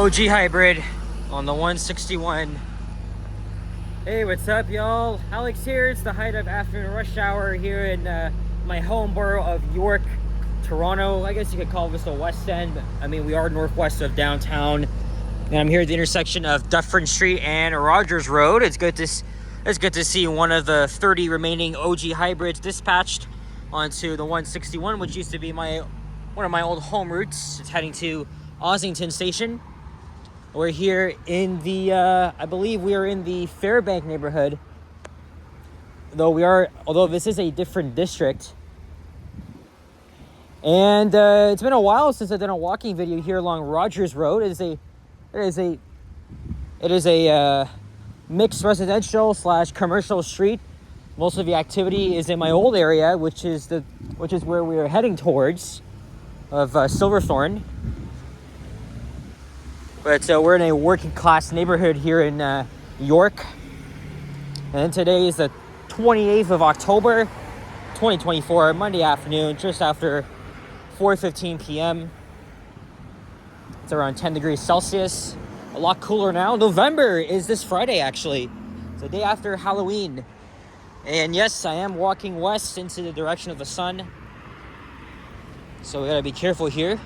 OG hybrid on the 161. Hey, what's up, y'all? Alex here. It's the height of afternoon rush hour here in my home borough of York, Toronto. I guess you could call this the West End. I mean, we are northwest of downtown, and I'm here at the intersection of Dufferin Street and Rogers Road. It's good to see one of the 30 remaining OG hybrids dispatched onto the 161, which used to be one of my old home routes. It's heading to Ossington Station. We're here in the, I believe we are in the Fairbank neighborhood. Although this is a different district. And it's been a while since I've done a walking video here along Rogers Road. It is a mixed residential / commercial street. Most of the activity is in my old area, which is where we are heading towards, of Silverthorne. But we're in a working class neighborhood here in York. And today is the 28th of October, 2024, Monday afternoon, just after 4:15 p.m. It's around 10 degrees Celsius. A lot cooler now. November is this Friday, actually. It's the day after Halloween. And yes, I am walking west into the direction of the sun. So we gotta be careful here.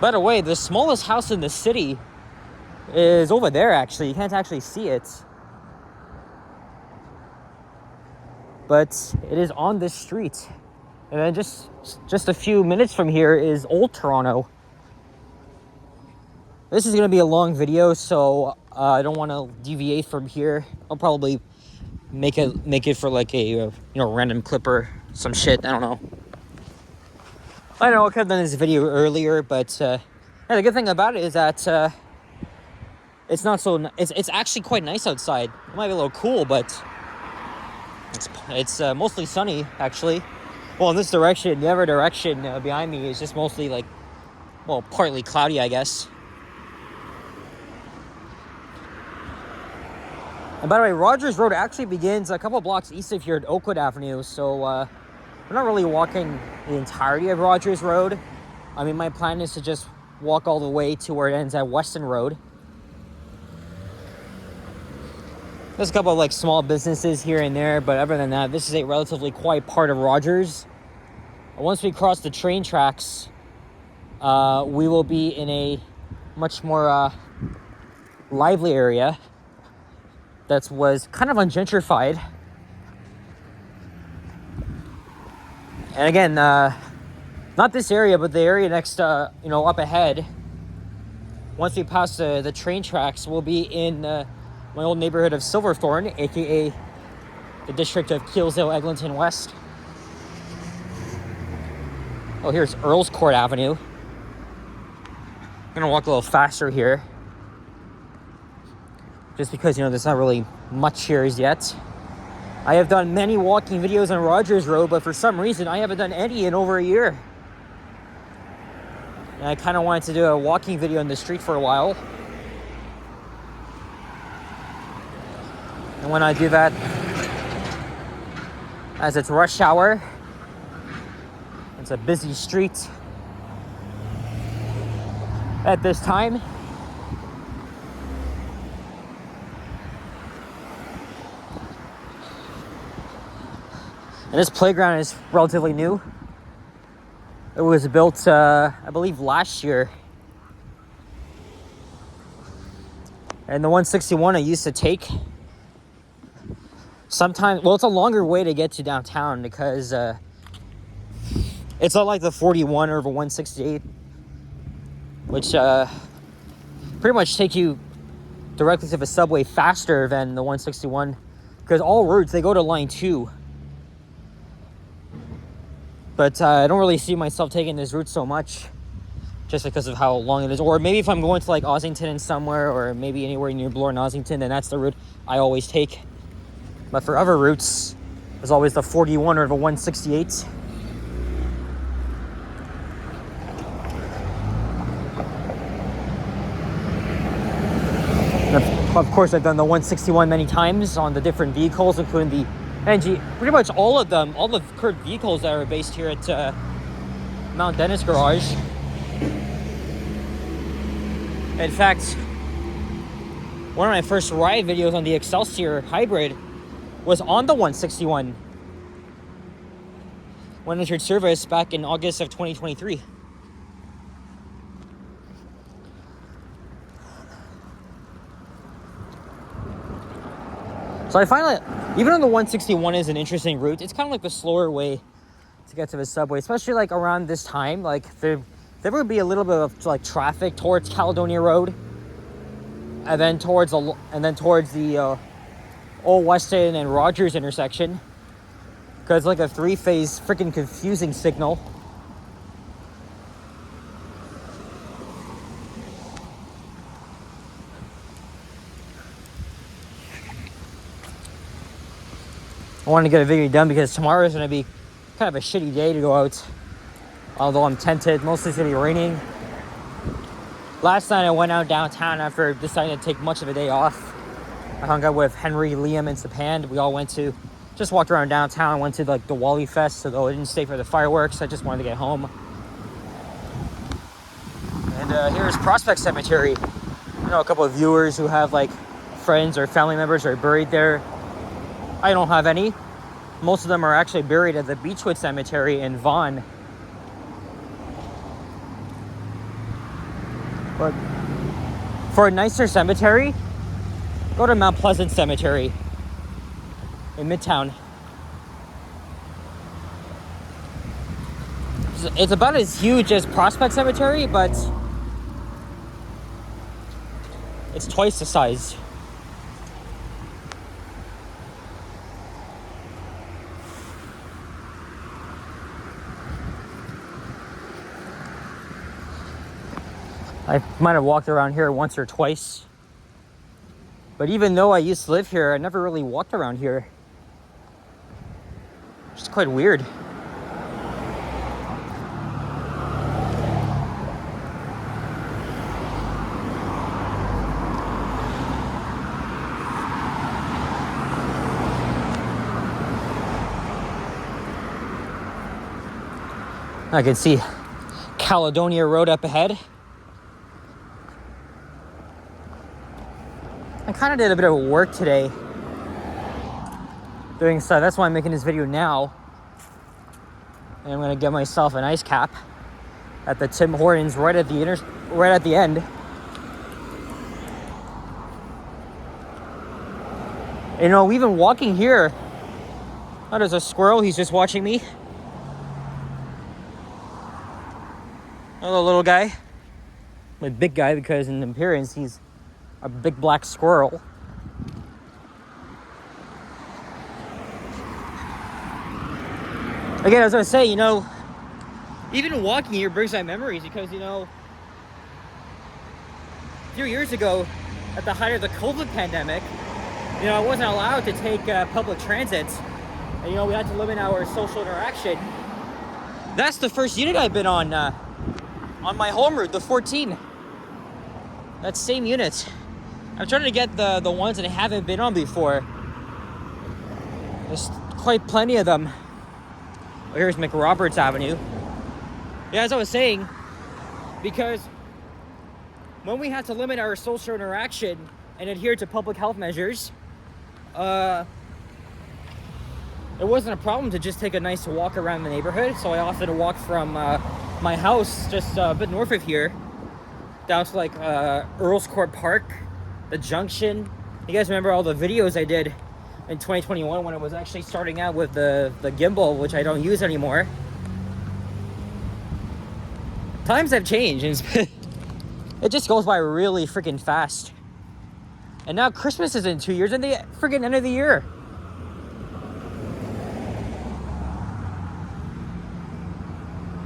By the way, the smallest house in the city is over there, actually. You can't actually see it. But it is on this street. And then just a few minutes from here is Old Toronto. This is going to be a long video, so I don't want to deviate from here. I'll probably make it for like a random clip or some shit. I don't know. I know I could have done this video earlier, but the good thing about it is that it's not so. It's actually quite nice outside. It might be a little cool, but it's mostly sunny actually. Well, in this direction, the other direction behind me is just mostly partly cloudy, I guess. And by the way, Rogers Road actually begins a couple blocks east of here at Oakwood Avenue, so we're not really walking the entirety of Rogers Road. I mean, my plan is to just walk all the way to where it ends at Weston Road. There's a couple of small businesses here and there, but other than that, this is a relatively quiet part of Rogers. Once we cross the train tracks, we will be in a much more lively area that was kind of ungentrified. And again, not this area, but the area next, up ahead. Once we pass the train tracks, we'll be in my old neighborhood of Silverthorne, aka the district of Keelsdale, Eglinton West. Oh, here's Earls Court Avenue. I'm gonna walk a little faster here, just because there's not really much here as yet. I have done many walking videos on Rogers Road, but for some reason I haven't done any in over a year. And I kind of wanted to do a walking video in the street for a while. And when I do that, as it's rush hour, it's a busy street at this time. And this playground is relatively new. It was built, I believe, last year. And the 161 I used to take sometimes, it's a longer way to get to downtown because it's not like the 41 or the 168, which pretty much take you directly to the subway faster than the 161, because all routes, they go to line 2. But I don't really see myself taking this route so much, just because of how long it is. Or maybe if I'm going to Ossington and somewhere, or maybe anywhere near Bloor and Ossington, then that's the route I always take. But for other routes, there's always the 41 or the 168. And of course, I've done the 161 many times on the different vehicles, including the NG. Pretty much all of them, all the current vehicles that are based here at Mount Dennis garage. In fact, one of my first ride videos on the Excelsior Hybrid was on the 161 when it entered service back in August of 2023. So I find that even though the 161 is an interesting route, it's kind of like the slower way to get to the subway, especially like around this time. Like there would be a little bit of like traffic towards Caledonia Road, and then towards the Old Weston and Rogers intersection, because like a three-phase freaking confusing signal. I wanted to get a video done because tomorrow is going to be kind of a shitty day to go out. Although I'm tempted, mostly it's going to be raining. Last night I went out downtown after deciding to take much of a day off. I hung out with Henry, Liam, and Sapan. We all just walked around downtown, went to like the Wally Fest, although I didn't stay for the fireworks. I just wanted to get home. And here's Prospect Cemetery. I know a couple of viewers who have like friends or family members are buried there. I don't have any. Most of them are actually buried at the Beechwood Cemetery in Vaughan. But for a nicer cemetery, go to Mount Pleasant Cemetery in Midtown. It's about as huge as Prospect Cemetery, but it's twice the size. I might have walked around here once or twice. But even though I used to live here, I never really walked around here. It's quite weird. I can see Caledonia Road up ahead. I kind of did a bit of work today doing stuff. That's why I'm making this video now. And I'm gonna get myself an ice cap at the Tim Hortons right at the end. You know, we've been walking here. Oh, there's a squirrel. He's just watching me. Hello, little guy. A big guy because in appearance he's a big black squirrel. Again, as I was saying, you know, even walking here brings back memories because, you know, a few years ago, at the height of the COVID pandemic, you know, I wasn't allowed to take public transit. And, you know, we had to limit our social interaction. That's the first unit I've been on my home route, the 14. That same unit. I'm trying to get the ones that I haven't been on before. There's quite plenty of them. Oh, here's McRoberts Avenue. Yeah, as I was saying, because when we had to limit our social interaction and adhere to public health measures, it wasn't a problem to just take a nice walk around the neighborhood. So I opted to walk from my house just a bit north of here down to like Earls Court Park, the Junction. You guys remember all the videos I did in 2021 when I was actually starting out with the gimbal, which I don't use anymore. Times have changed, and it just goes by really freaking fast. And now Christmas is in 2 years, and the freaking end of the year.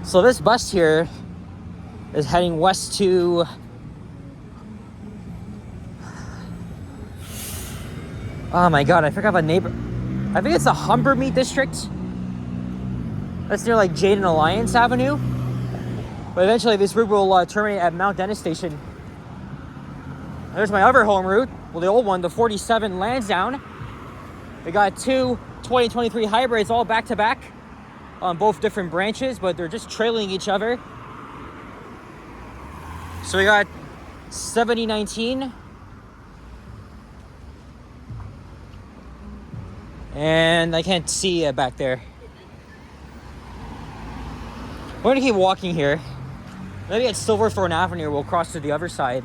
So this bus here is heading west to oh my god, I forgot the neighbor. I think it's the Humbermead district. That's near like Jade and Alliance Avenue. But eventually this route will terminate at Mount Dennis Station. There's my other home route. Well, the old one, the 47 Lansdowne. We got two 2023 hybrids all back to back on both different branches, but they're just trailing each other. So we got 7019. And I can't see back there. We're gonna keep walking here. Maybe at Silverthorne Avenue, we'll cross to the other side.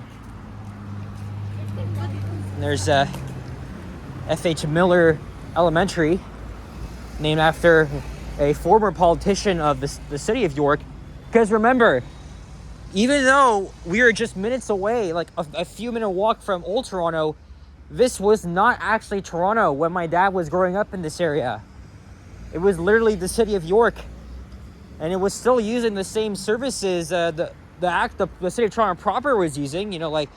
And there's F.H. Miller Elementary, named after a former politician of the city of York. Because remember, even though we are just minutes away, like a few minute walk from Old Toronto, this was not actually Toronto when my dad was growing up in this area. It was literally the city of York, and it was still using the same services the city of Toronto proper was using. You know, like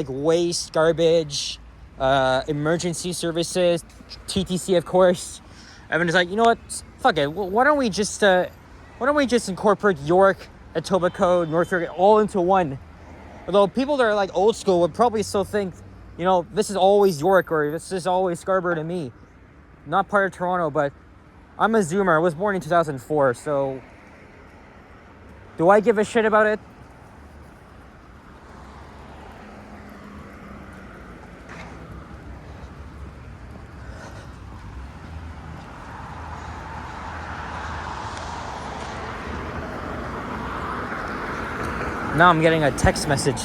waste, garbage, emergency services, TTC, of course. Everyone's like, you know what? Fuck it. Why don't we just incorporate York, Etobicoke, North York all into one? Although people that are like old school would probably still think, you know, this is always York or this is always Scarborough to me. Not part of Toronto, but I'm a Zoomer. I was born in 2004, so do I give a shit about it? Now I'm getting a text message.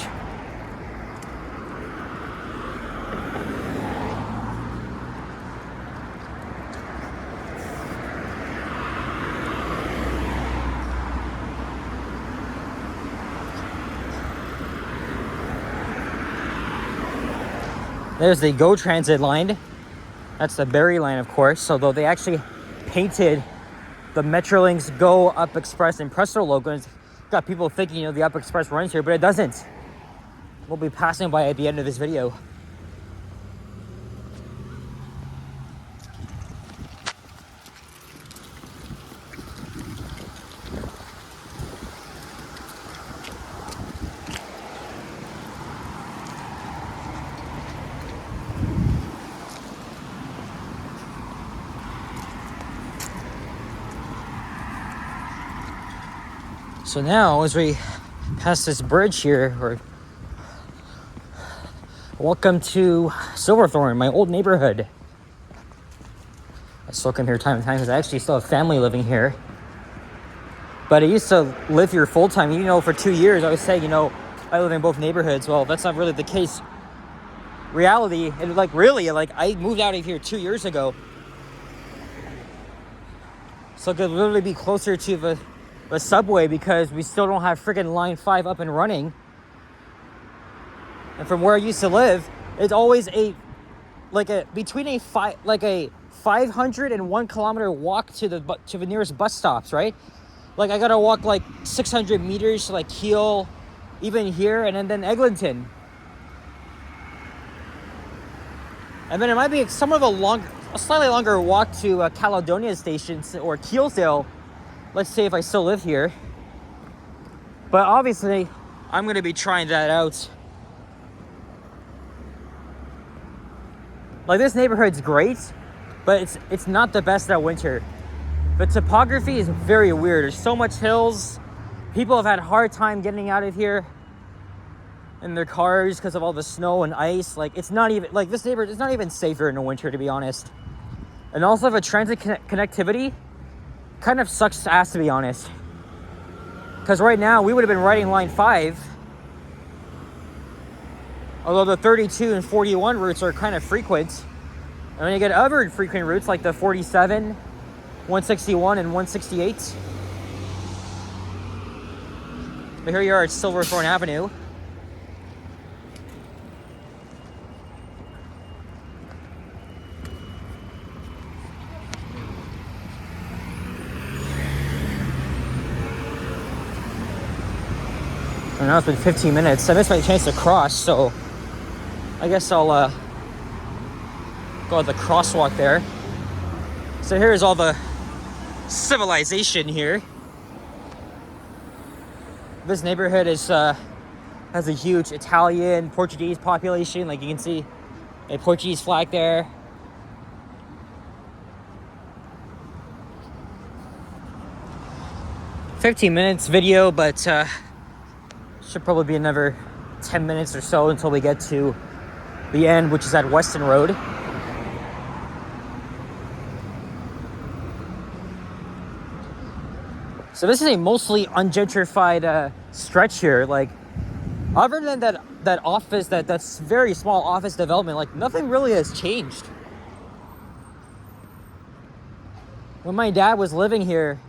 There's the GO Transit line. That's the Barrie line, of course. Although they actually painted the Metrolinx Go Up Express and Presto logo. It's got people thinking, you know, the Up Express runs here, but it doesn't. We'll be passing by at the end of this video. So now, as we pass this bridge here, welcome to Silverthorne, my old neighborhood. I still come here time and time because I actually still have family living here. But I used to live here full time. You know, for 2 years, I was saying, you know, I live in both neighborhoods. Well, that's not really the case. Reality, and I moved out of here 2 years ago. So I could literally be closer to the subway because we still don't have freaking line 5 up and running. And from where I used to live, it's always between a 501 kilometer walk to the nearest bus stops, right? Like I gotta walk like 600 meters to like Keele, even here, and then Eglinton. And then it might be a slightly longer walk to Caledonia Station or Keelsdale. Let's say if I still live here. But obviously, I'm going to be trying that out. Like, this neighborhood's great, but it's not the best at winter. The topography is very weird. There's so much hills. People have had a hard time getting out of here in their cars because of all the snow and ice. Like, it's not even, like, this neighborhood is not even safer in the winter, to be honest. And also, the transit connectivity kind of sucks ass, to be honest. Because right now, we would have been riding line 5. Although the 32 and 41 routes are kind of frequent. And then you get other frequent routes like the 47, 161, and 168. But here you are at Silverthorne Avenue. And now it's been 15 minutes. I missed my chance to cross, so I guess I'll go at the crosswalk there. So here's all the civilization here. This neighborhood has a huge Italian, Portuguese population. Like you can see a Portuguese flag there. 15 minutes video, but should probably be another 10 minutes or so until we get to the end, which is at Weston Road. So this is a mostly ungentrified stretch here. Like, other than that office, that's very small office development, like nothing really has changed. When my dad was living here,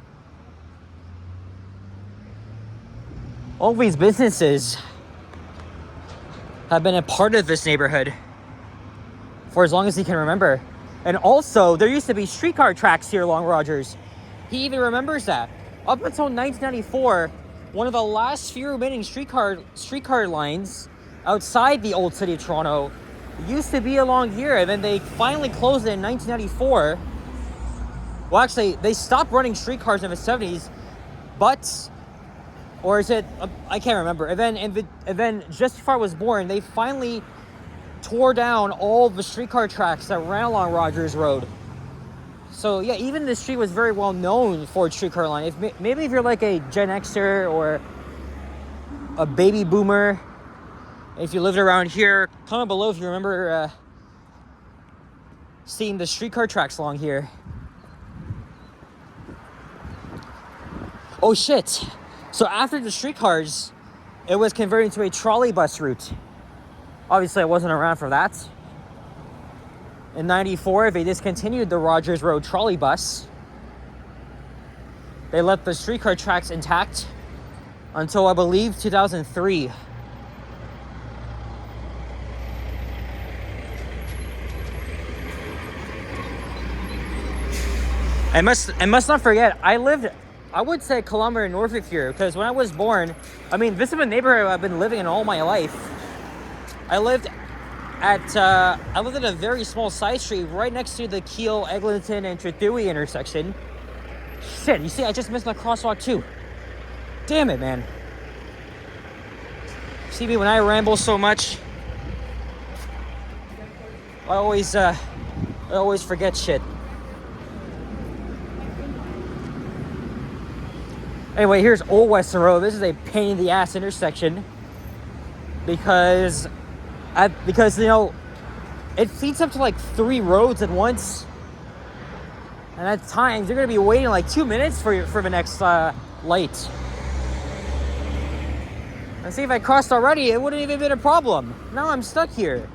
all these businesses have been a part of this neighborhood for as long as he can remember. And also, there used to be streetcar tracks here along Rogers. He even remembers that. Up until 1994, one of the last few remaining streetcar lines outside the old city of Toronto used to be along here, and then they finally closed it in 1994. Well, actually, they stopped running streetcars in the 70s, but, or is it, I can't remember. And then just before I was born, they finally tore down all the streetcar tracks that ran along Rogers Road. So yeah, even the street was very well known for its streetcar line. Maybe if you're like a Gen Xer or a baby boomer, if you lived around here, comment below if you remember seeing the streetcar tracks along here. Oh shit! So after the streetcars, it was converted into a trolley bus route. Obviously, I wasn't around for that. In 94, they discontinued the Rogers Road trolley bus. They left the streetcar tracks intact until, I believe, 2003. I must not forget, I would say a kilometer north of here, because when I was born, I mean, this is a neighborhood I've been living in all my life. I lived in a very small side street right next to the Keele, Eglinton, and Trethewey intersection. Shit, you see, I just missed my crosswalk too. Damn it, man. See me when I ramble so much? I always forget shit. Anyway, here's Old Weston Road. This is a pain in the ass intersection because you know, it feeds up to like 3 roads at once, and at times you're gonna be waiting like 2 minutes for the next light. And see, if I crossed already, it wouldn't even been a problem. Now I'm stuck here.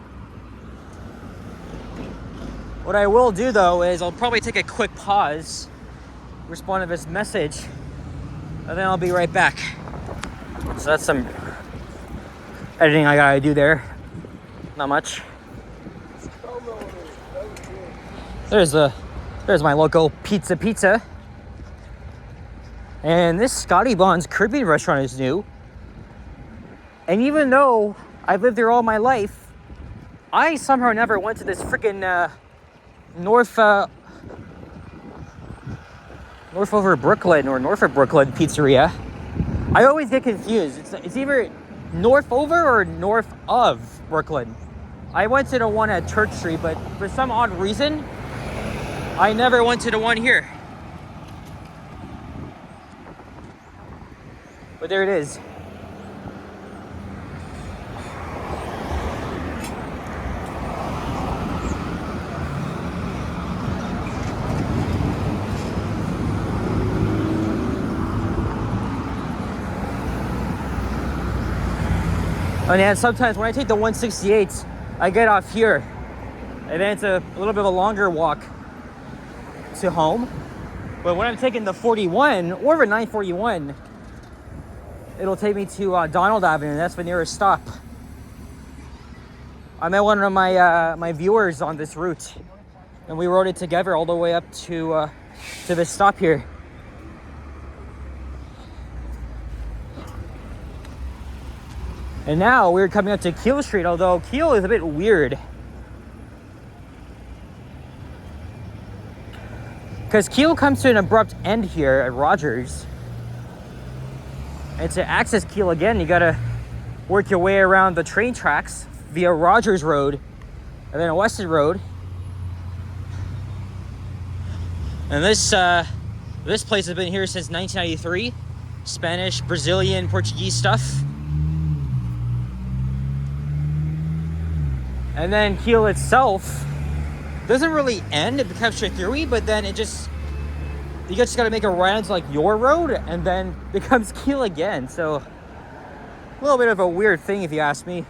What I will do though is I'll probably take a quick pause, respond to this message, and then I'll be right back. So that's some editing I gotta do there. Not much. There's my local pizza. And this Scotty Bond's Caribbean restaurant is new. And even though I've lived here all my life, I somehow never went to this freaking North over Brooklyn or North of Brooklyn pizzeria. I always get confused. It's either north over or north of Brooklyn. I went to the one at Church Street, but for some odd reason, I never went to the one here. But there it is. And then sometimes when I take the 168, I get off here, and then it's a little bit of a longer walk to home. But when I'm taking the 41 or the 941, it'll take me to Donald Avenue. That's the nearest stop. I met one of my viewers on this route, and we rode it together all the way up to this stop here. And now we're coming up to Keele Street, although Keele is a bit weird. Because Keele comes to an abrupt end here at Rogers. And to access Keele again, you gotta work your way around the train tracks via Rogers Road and then Weston Road. And this place has been here since 1993. Spanish, Brazilian, Portuguese stuff. And then Kiel itself doesn't really end. It becomes Shithuri, but then you just gotta make a round to like your road, and then becomes Kiel again. So a little bit of a weird thing, if you ask me.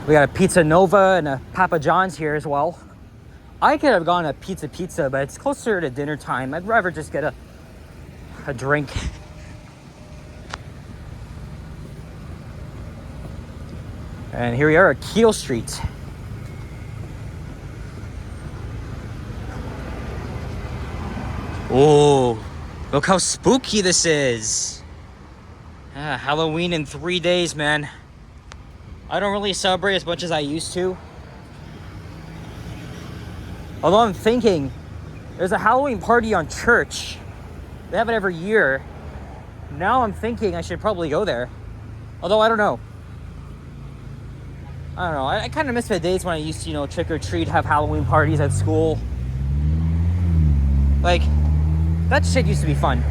We got a Pizza Nova and a Papa John's here as well. I could have gone to Pizza, but it's closer to dinner time. I'd rather just get a drink. And here we are at Kiel Street. Oh, look how spooky this is. Halloween in 3 days, man. I don't really celebrate as much as I used to. Although I'm thinking, there's a Halloween party on church. They have it every year. Now I'm thinking I should probably go there. Although I don't know. I kind of miss the days when I used to, trick or treat, have Halloween parties at school. Like, that shit used to be fun.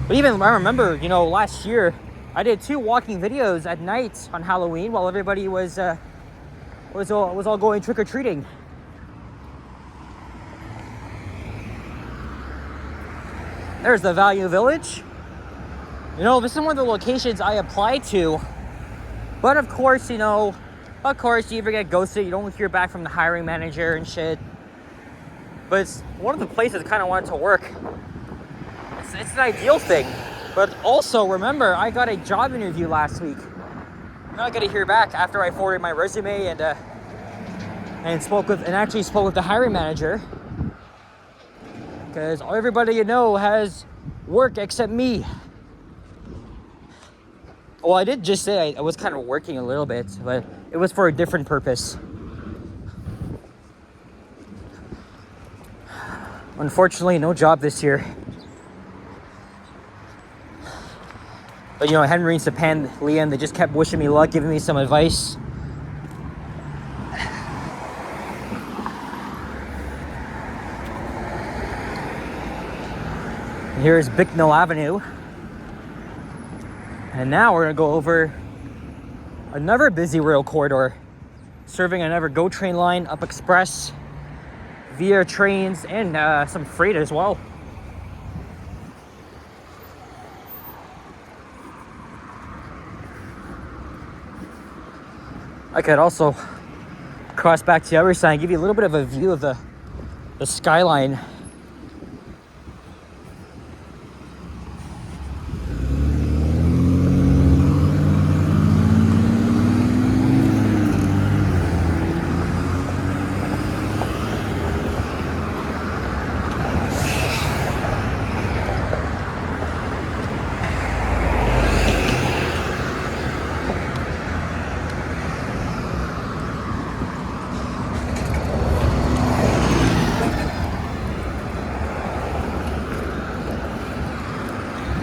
But even I remember, last year, I did 2 walking videos at night on Halloween while everybody was all going trick or treating. There's the Value Village. This is one of the locations I applied to, but of course, you ever get ghosted, you don't hear back from the hiring manager and shit. But it's one of the places I kind of wanted to work. It's an ideal thing. But also, remember, I got a job interview last week. I'm not gonna hear back after I forwarded my resume and actually spoke with the hiring manager, because everybody has work except me. Well, I did just say I was kind of working a little bit, but it was for a different purpose. Unfortunately, no job this year. But Henry, Sapan, Liam, they just kept wishing me luck, giving me some advice. And here's Bicknell Avenue. And now we're gonna go over another busy rail corridor, serving another GO train line, Up Express, Via trains, and some freight as well. I could also cross back to the other side and give you a little bit of a view of the skyline.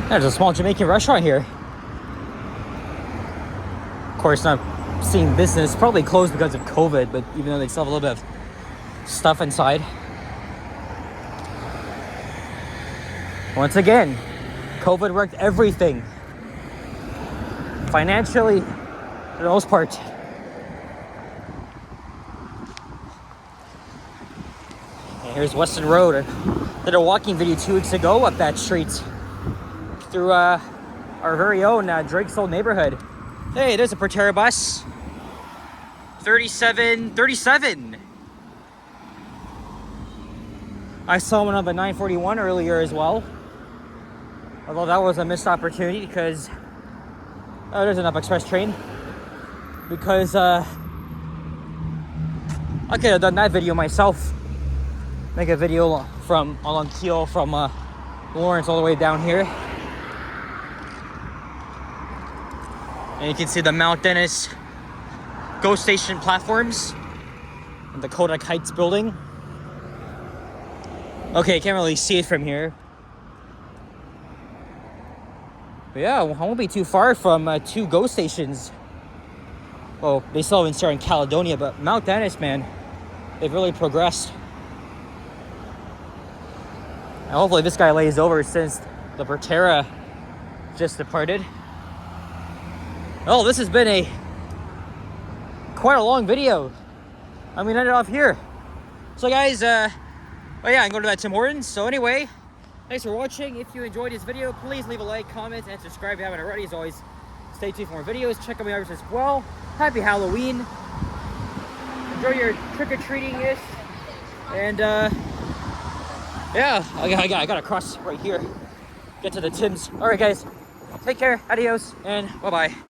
There's a small Jamaican restaurant here. Of course, not seeing business. Probably closed because of COVID, but even though they still have a little bit of stuff inside. Once again, COVID wrecked everything. Financially, for the most part. And here's Weston Road. I did a walking video 2 weeks ago up that street, through our very own Drake's Old neighborhood. Hey, there's a Proterra bus. 37. I saw one on the 941 earlier as well. Although that was a missed opportunity because there's an Up Express train. Because I could have done that video myself. Make a video from along Kiel from Lawrence all the way down here. And you can see the Mount Dennis GO Station platforms and the Kodak Heights building. Okay, you can't really see it from here. But yeah, I won't be too far from two GO stations. Well, they still haven't started in Caledonia, but Mount Dennis, man, they've really progressed. And hopefully this guy lays over since the Bertera just departed. Oh, this has been quite a long video. I'm gonna end it off here. So guys, oh yeah, I'm going to that Tim Hortons. So anyway, thanks for watching. If you enjoyed this video, please leave a like, comment, and subscribe if you haven't already. As always, stay tuned for more videos. Check out my others as well. Happy Halloween. Enjoy your trick-or-treating-ish. And yeah, I gotta cross right here. Get to the Tims. Alright guys, take care, adios, and bye-bye.